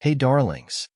Hey darlings,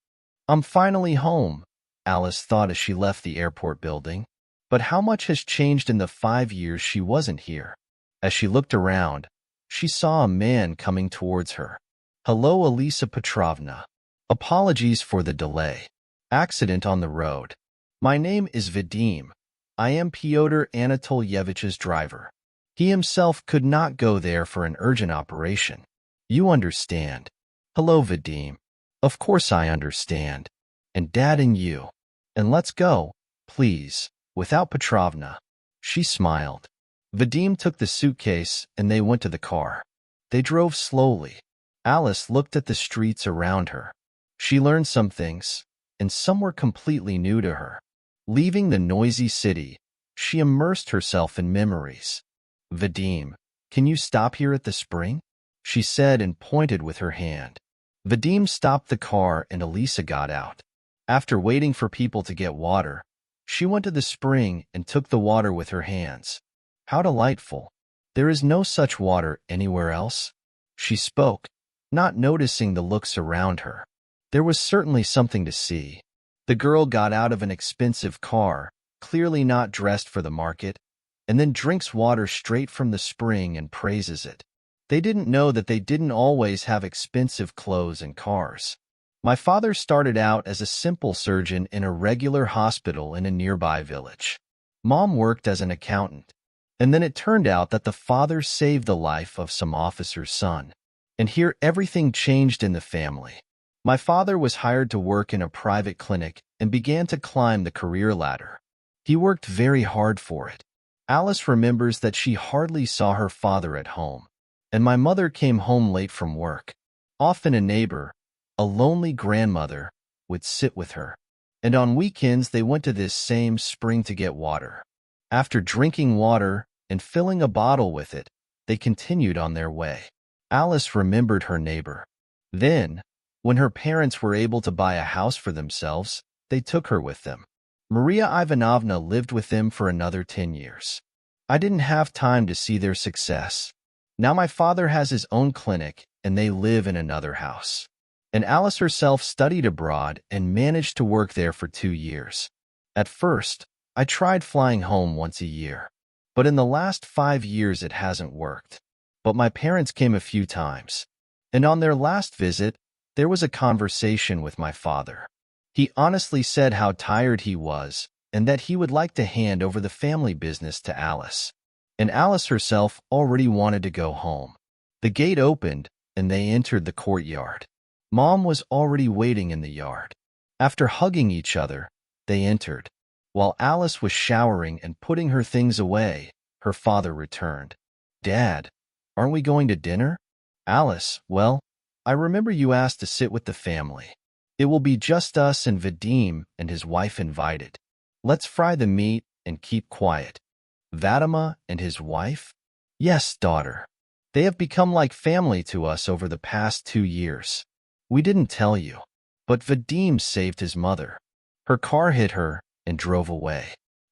I'm finally home, Alice thought as she left the airport building. But how much has changed in the 5 years she wasn't here? As she looked around, she saw a man coming towards her. Hello, Alisa Petrovna. Apologies for the delay. Accident on the road. My name is Vadim. I am Pyotr Anatolyevich's driver. He himself could not go there for an urgent operation. You understand. Hello, Vadim. Of course I understand. And Dad and you. And let's go, please, without Petrovna. She smiled. Vadim took the suitcase and they went to the car. They drove slowly. Alice looked at the streets around her. She learned some things, and some were completely new to her. Leaving the noisy city, she immersed herself in memories. Vadim, can you stop here at the spring? She said and pointed with her hand. Vadim stopped the car and Alisa got out. After waiting for people to get water, she went to the spring and took the water with her hands. How delightful. There is no such water anywhere else. She spoke, not noticing the looks around her. There was certainly something to see. The girl got out of an expensive car, clearly not dressed for the market, and then drinks water straight from the spring and praises it. They didn't know that they didn't always have expensive clothes and cars. My father started out as a simple surgeon in a regular hospital in a nearby village. Mom worked as an accountant. And then it turned out that the father saved the life of some officer's son. And here everything changed in the family. My father was hired to work in a private clinic and began to climb the career ladder. He worked very hard for it. Alice remembers that she hardly saw her father at home. And my mother came home late from work. Often a neighbor, a lonely grandmother, would sit with her. And on weekends they went to this same spring to get water. After drinking water and filling a bottle with it, they continued on their way. Alice remembered her neighbor. Then, when her parents were able to buy a house for themselves, they took her with them. Maria Ivanovna lived with them for another 10 years. I didn't have time to see their success. Now my father has his own clinic and they live in another house. And Alice herself studied abroad and managed to work there for 2 years. At first, I tried flying home once a year. But in the last 5 years it hasn't worked. But my parents came a few times. And on their last visit, there was a conversation with my father. He honestly said how tired he was and that he would like to hand over the family business to Alice. And Alice herself already wanted to go home. The gate opened, and they entered the courtyard. Mom was already waiting in the yard. After hugging each other, they entered. While Alice was showering and putting her things away, her father returned. Dad, aren't we going to dinner? Alice, well, I remember you asked to sit with the family. It will be just us and Vadim and his wife invited. Let's fry the meat and keep quiet. Vadim and his wife? Yes, daughter. They have become like family to us over the past 2 years. We didn't tell you, but Vadim saved his mother. Her car hit her and drove away.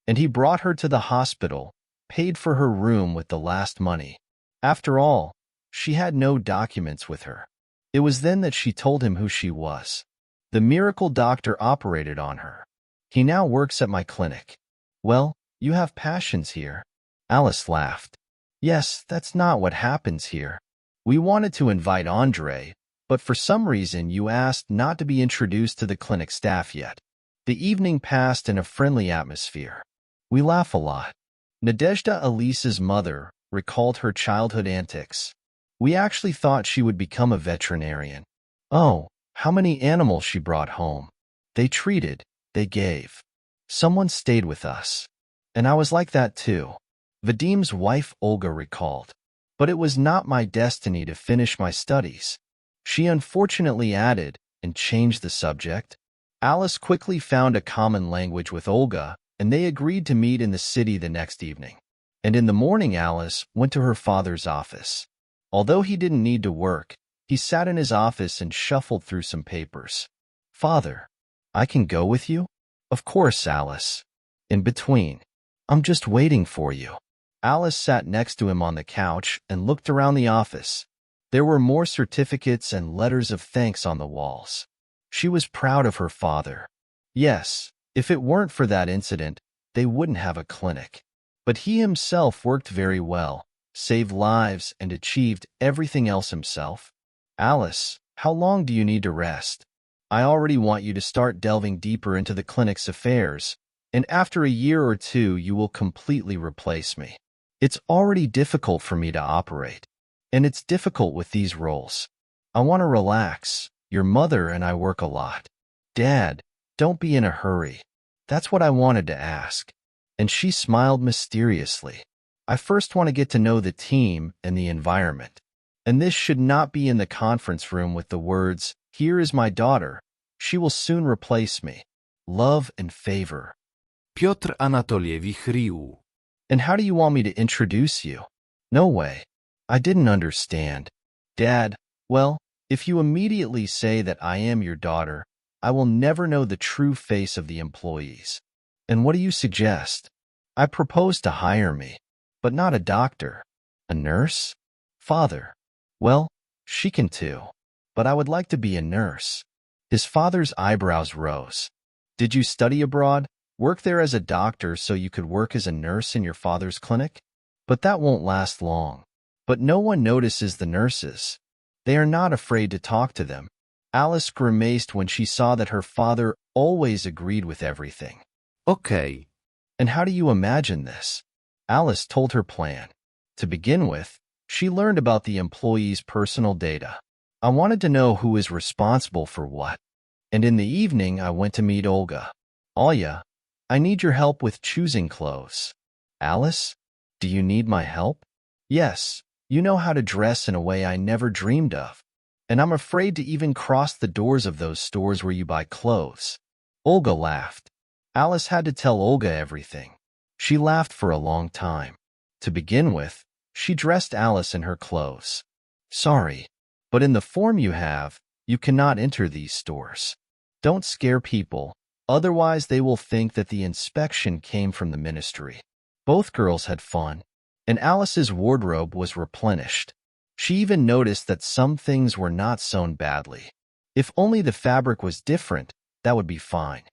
And he brought her to the hospital, paid for her room with the last money. After all, she had no documents with her. It was then that she told him who she was. The miracle doctor operated on her. He now works at my clinic. Well, you have passions here. Alice laughed. Yes, that's not what happens here. We wanted to invite Andre, but for some reason you asked not to be introduced to the clinic staff yet. The evening passed in a friendly atmosphere. We laugh a lot. Nadezhda, Alisa's mother, recalled her childhood antics. We actually thought she would become a veterinarian. Oh, how many animals she brought home. They treated, they gave. Someone stayed with us. And I was like that too. Vadim's wife Olga recalled. But it was not my destiny to finish my studies. She unfortunately added and changed the subject. Alice quickly found a common language with Olga, and they agreed to meet in the city the next evening. And in the morning Alice went to her father's office. Although he didn't need to work, he sat in his office and shuffled through some papers. Father, I can go with you? Of course, Alice. In between. I'm just waiting for you. Alice sat next to him on the couch and looked around the office. There were more certificates and letters of thanks on the walls. She was proud of her father. Yes, if it weren't for that incident, they wouldn't have a clinic. But he himself worked very well, saved lives, and achieved everything else himself. Alice, how long do you need to rest? I already want you to start delving deeper into the clinic's affairs, and after a year or two you will completely replace me. It's already difficult for me to operate, and it's difficult with these roles. I want to relax. Your mother and I work a lot. Dad, don't be in a hurry. That's what I wanted to ask. And she smiled mysteriously. I first want to get to know the team and the environment. And this should not be in the conference room with the words, "Here is my daughter. She will soon replace me. Love and favor." Pyotr Anatolyevich rił. And how do you want me to introduce you? No way. I didn't understand. Dad, well, if you immediately say that I am your daughter, I will never know the true face of the employees. And what do you suggest? I propose to hire me, but not a doctor. A nurse? Father. Well, she can too, but I would like to be a nurse. His father's eyebrows rose. Did you study abroad? Work there as a doctor so you could work as a nurse in your father's clinic? But that won't last long. But no one notices the nurses. They are not afraid to talk to them. Alice grimaced when she saw that her father always agreed with everything. Okay. And how do you imagine this? Alice told her plan. To begin with, she learned about the employees' personal data. I wanted to know who is responsible for what. And in the evening, I went to meet Olga. Olya, I need your help with choosing clothes. Alice, do you need my help? Yes, you know how to dress in a way I never dreamed of. And I'm afraid to even cross the doors of those stores where you buy clothes. Olga laughed. Alice had to tell Olga everything. She laughed for a long time. To begin with, she dressed Alice in her clothes. Sorry, but in the form you have, you cannot enter these stores. Don't scare people, otherwise they will think that the inspection came from the ministry. Both girls had fun, and Alice's wardrobe was replenished. She even noticed that some things were not sewn badly. If only the fabric was different, that would be fine.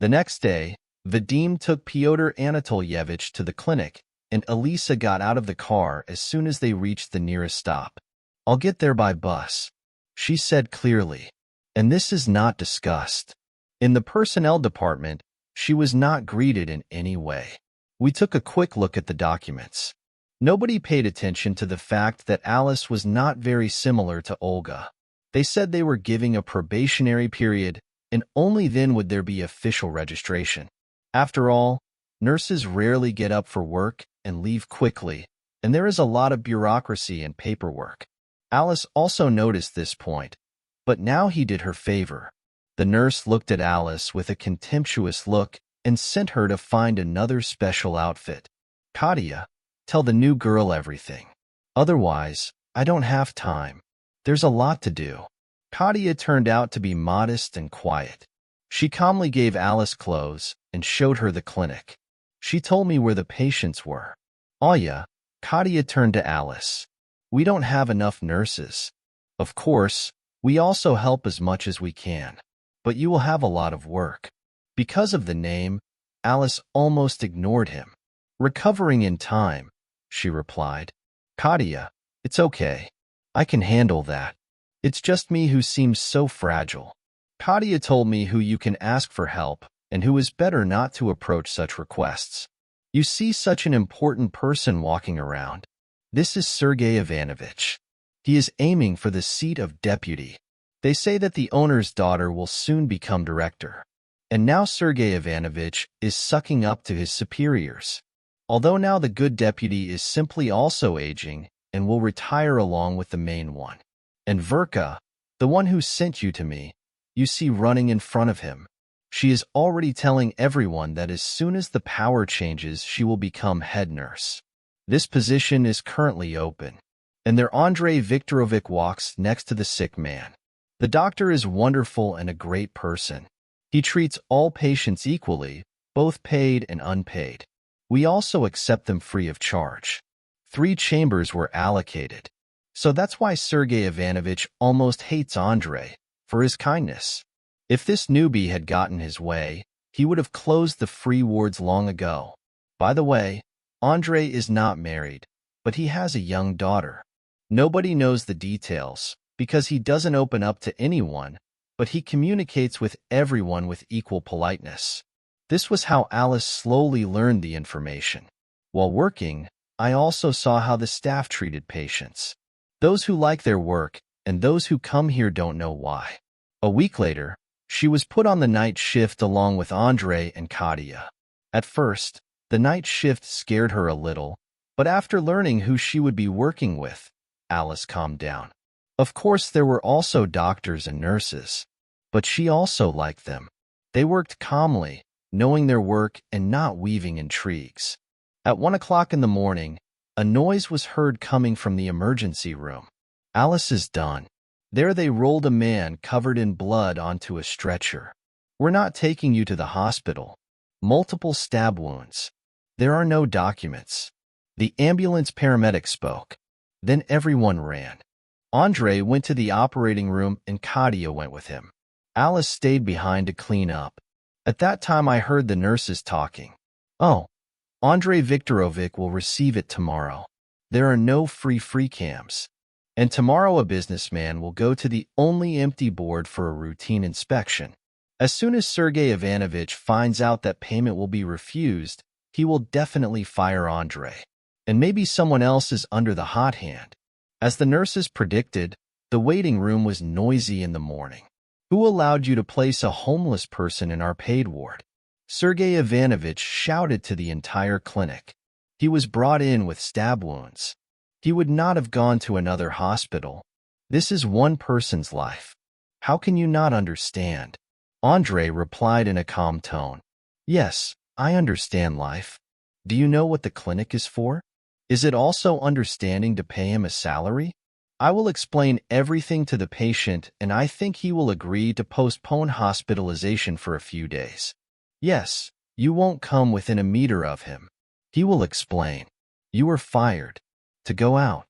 The next day, Vadim took Pyotr Anatolyevich to the clinic, and Alisa got out of the car as soon as they reached the nearest stop. I'll get there by bus, she said clearly. And this is not discussed. In the personnel department, she was not greeted in any way. We took a quick look at the documents. Nobody paid attention to the fact that Alice was not very similar to Olga. They said they were giving a probationary period, and only then would there be official registration. After all, nurses rarely get up for work and leave quickly, and there is a lot of bureaucracy and paperwork. Alice also noticed this point, but now he did her favor. The nurse looked at Alice with a contemptuous look and sent her to find another special outfit. Katya, tell the new girl everything. Otherwise, I don't have time. There's a lot to do. Katya turned out to be modest and quiet. She calmly gave Alice clothes and showed her the clinic. She told me where the patients were. Olya, Katya turned to Alice. We don't have enough nurses. Of course, we also help as much as we can. But you will have a lot of work. Because of the name, Alice almost ignored him. Recovering in time, she replied. Katya, it's okay. I can handle that. It's just me who seems so fragile. Katya told me who you can ask for help and who is better not to approach such requests. You see such an important person walking around. This is Sergei Ivanovich. He is aiming for the seat of deputy. They say that the owner's daughter will soon become director. And now Sergei Ivanovich is sucking up to his superiors. Although now the good deputy is simply also aging and will retire along with the main one. And Verka, the one who sent you to me, you see running in front of him. She is already telling everyone that as soon as the power changes, she will become head nurse. This position is currently open, and there Andrei Viktorovich walks next to the sick man. The doctor is wonderful and a great person. He treats all patients equally, both paid and unpaid. We also accept them free of charge. 3 chambers were allocated. So that's why Sergei Ivanovich almost hates Andrei, for his kindness. If this newbie had gotten his way, he would have closed the free wards long ago. By the way, Andrei is not married, but he has a young daughter. Nobody knows the details, because he doesn't open up to anyone, but he communicates with everyone with equal politeness. This was how Alice slowly learned the information. While working, I also saw how the staff treated patients. Those who like their work and those who come here don't know why. A week later, she was put on the night shift along with Andrei and Katya. At first, the night shift scared her a little, but after learning who she would be working with, Alice calmed down. Of course, there were also doctors and nurses, but she also liked them. They worked calmly, knowing their work and not weaving intrigues. At 1 o'clock in the morning, a noise was heard coming from the emergency room. Alice is done. There they rolled a man covered in blood onto a stretcher. We're not taking you to the hospital. Multiple stab wounds. There are no documents. The ambulance paramedic spoke. Then everyone ran. Andrei went to the operating room and Katya went with him. Alice stayed behind to clean up. At that time I heard the nurses talking. Oh, Andrei Viktorovich will receive it tomorrow. There are no free cams. And tomorrow a businessman will go to the only empty board for a routine inspection. As soon as Sergei Ivanovich finds out that payment will be refused, he will definitely fire Andrei. And maybe someone else is under the hot hand. As the nurses predicted, the waiting room was noisy in the morning. Who allowed you to place a homeless person in our paid ward? Sergei Ivanovich shouted to the entire clinic. He was brought in with stab wounds. He would not have gone to another hospital. This is one person's life. How can you not understand? Andrei replied in a calm tone. Yes, I understand life. Do you know what the clinic is for? Is it also understanding to pay him a salary? I will explain everything to the patient and I think he will agree to postpone hospitalization for a few days. Yes, you won't come within a meter of him. He will explain. You are fired. To go out.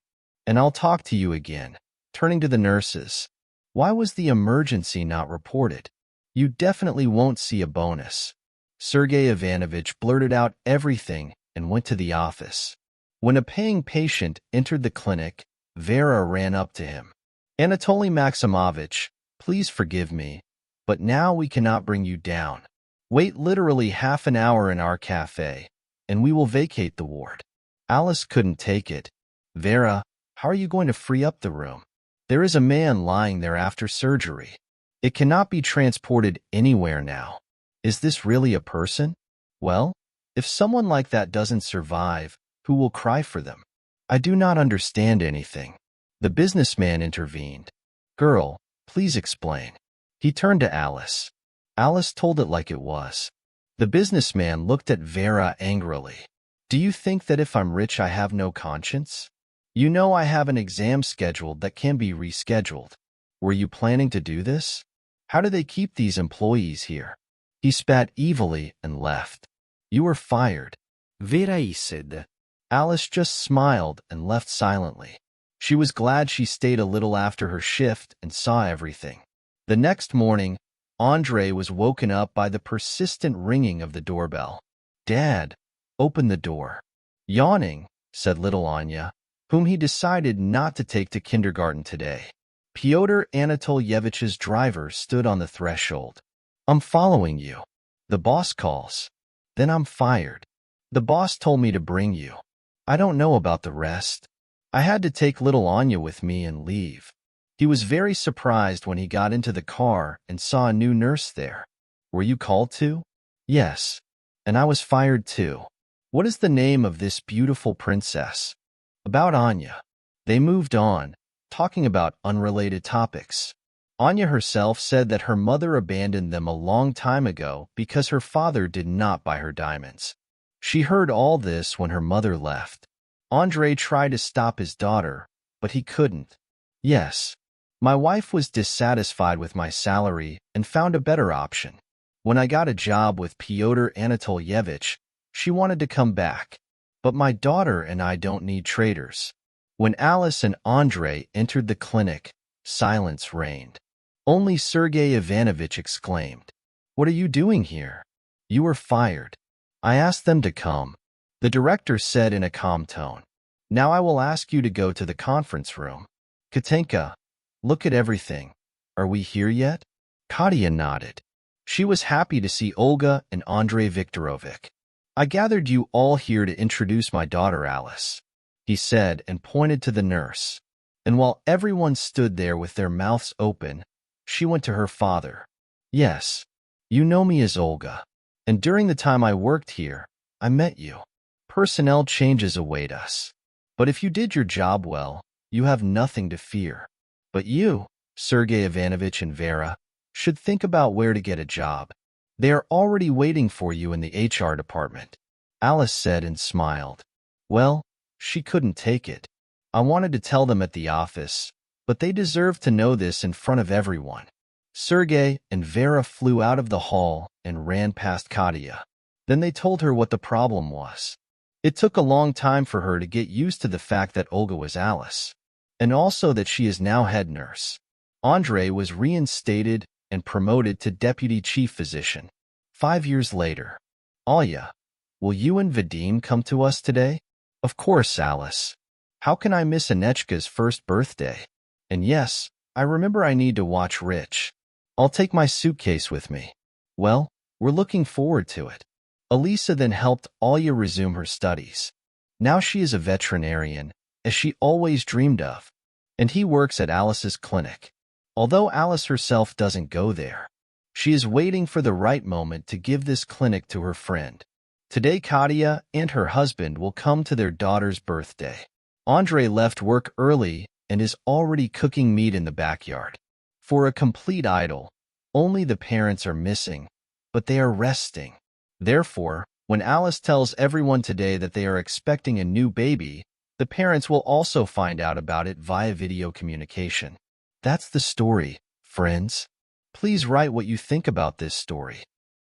And I'll talk to you again. Turning to the nurses. Why was the emergency not reported? You definitely won't see a bonus. Sergei Ivanovich blurted out everything and went to the office. When a paying patient entered the clinic, Vera ran up to him. Anatoly Maximovich, please forgive me, but now we cannot bring you down. Wait literally half an hour in our cafe, and we will vacate the ward. Alice couldn't take it. Vera, how are you going to free up the room? There is a man lying there after surgery. It cannot be transported anywhere now. Is this really a person? Well, if someone like that doesn't survive, who will cry for them? I do not understand anything. The businessman intervened. Girl, please explain. He turned to Alice. Alice told it like it was. The businessman looked at Vera angrily. Do you think that if I'm rich I have no conscience? You know I have an exam scheduled that can be rescheduled. Were you planning to do this? How do they keep these employees here? He spat evilly and left. You were fired. Vera said. Alice just smiled and left silently. She was glad she stayed a little after her shift and saw everything. The next morning, Andrei was woken up by the persistent ringing of the doorbell. Dad, open the door. Yawning, said little Anya, whom he decided not to take to kindergarten today. Pyotr Anatolyevich's driver stood on the threshold. I'm following you. The boss calls. Then I'm fired. The boss told me to bring you. I don't know about the rest. I had to take little Anya with me and leave. He was very surprised when he got into the car and saw a new nurse there. Were you called to? Yes. And I was fired too. What is the name of this beautiful princess? About Anya. They moved on, talking about unrelated topics. Anya herself said that her mother abandoned them a long time ago because her father did not buy her diamonds. She heard all this when her mother left. Andrei tried to stop his daughter, but he couldn't. Yes, my wife was dissatisfied with my salary and found a better option. When I got a job with Pyotr Anatolyevich, she wanted to come back. But my daughter and I don't need traitors. When Alice and Andrei entered the clinic, silence reigned. Only Sergei Ivanovich exclaimed, "What are you doing here? You were fired." "I asked them to come," the director said in a calm tone. "Now I will ask you to go to the conference room. Katenka, look at everything. Are we here yet?" Katya nodded. She was happy to see Olga and Andrei Viktorovich. "I gathered you all here to introduce my daughter Alice," he said and pointed to the nurse. And while everyone stood there with their mouths open, she went to her father. "Yes, you know me as Olga, and during the time I worked here, I met you. Personnel changes await us. But if you did your job well, you have nothing to fear. But you, Sergei Ivanovich and Vera, should think about where to get a job. They are already waiting for you in the HR department," Alice said and smiled. Well, she couldn't take it. "I wanted to tell them at the office, but they deserve to know this in front of everyone." Sergei and Vera flew out of the hall and ran past Katya. Then they told her what the problem was. It took a long time for her to get used to the fact that Olga was Alice, and also that she is now head nurse. Andrei was reinstated and promoted to deputy chief physician. 5 years later. "Alya, will you and Vadim come to us today?" "Of course, Alice. How can I miss Anechka's first birthday? And yes, I remember I need to watch Rich. I'll take my suitcase with me." "Well, we're looking forward to it." Alisa then helped Alya resume her studies. Now she is a veterinarian, as she always dreamed of, and he works at Alice's clinic. Although Alice herself doesn't go there, she is waiting for the right moment to give this clinic to her friend. Today Katya and her husband will come to their daughter's birthday. Andrei left work early and is already cooking meat in the backyard. For a complete idyll, only the parents are missing, but they are resting. Therefore, when Alice tells everyone today that they are expecting a new baby, the parents will also find out about it via video communication. That's the story, friends. Please write what you think about this story.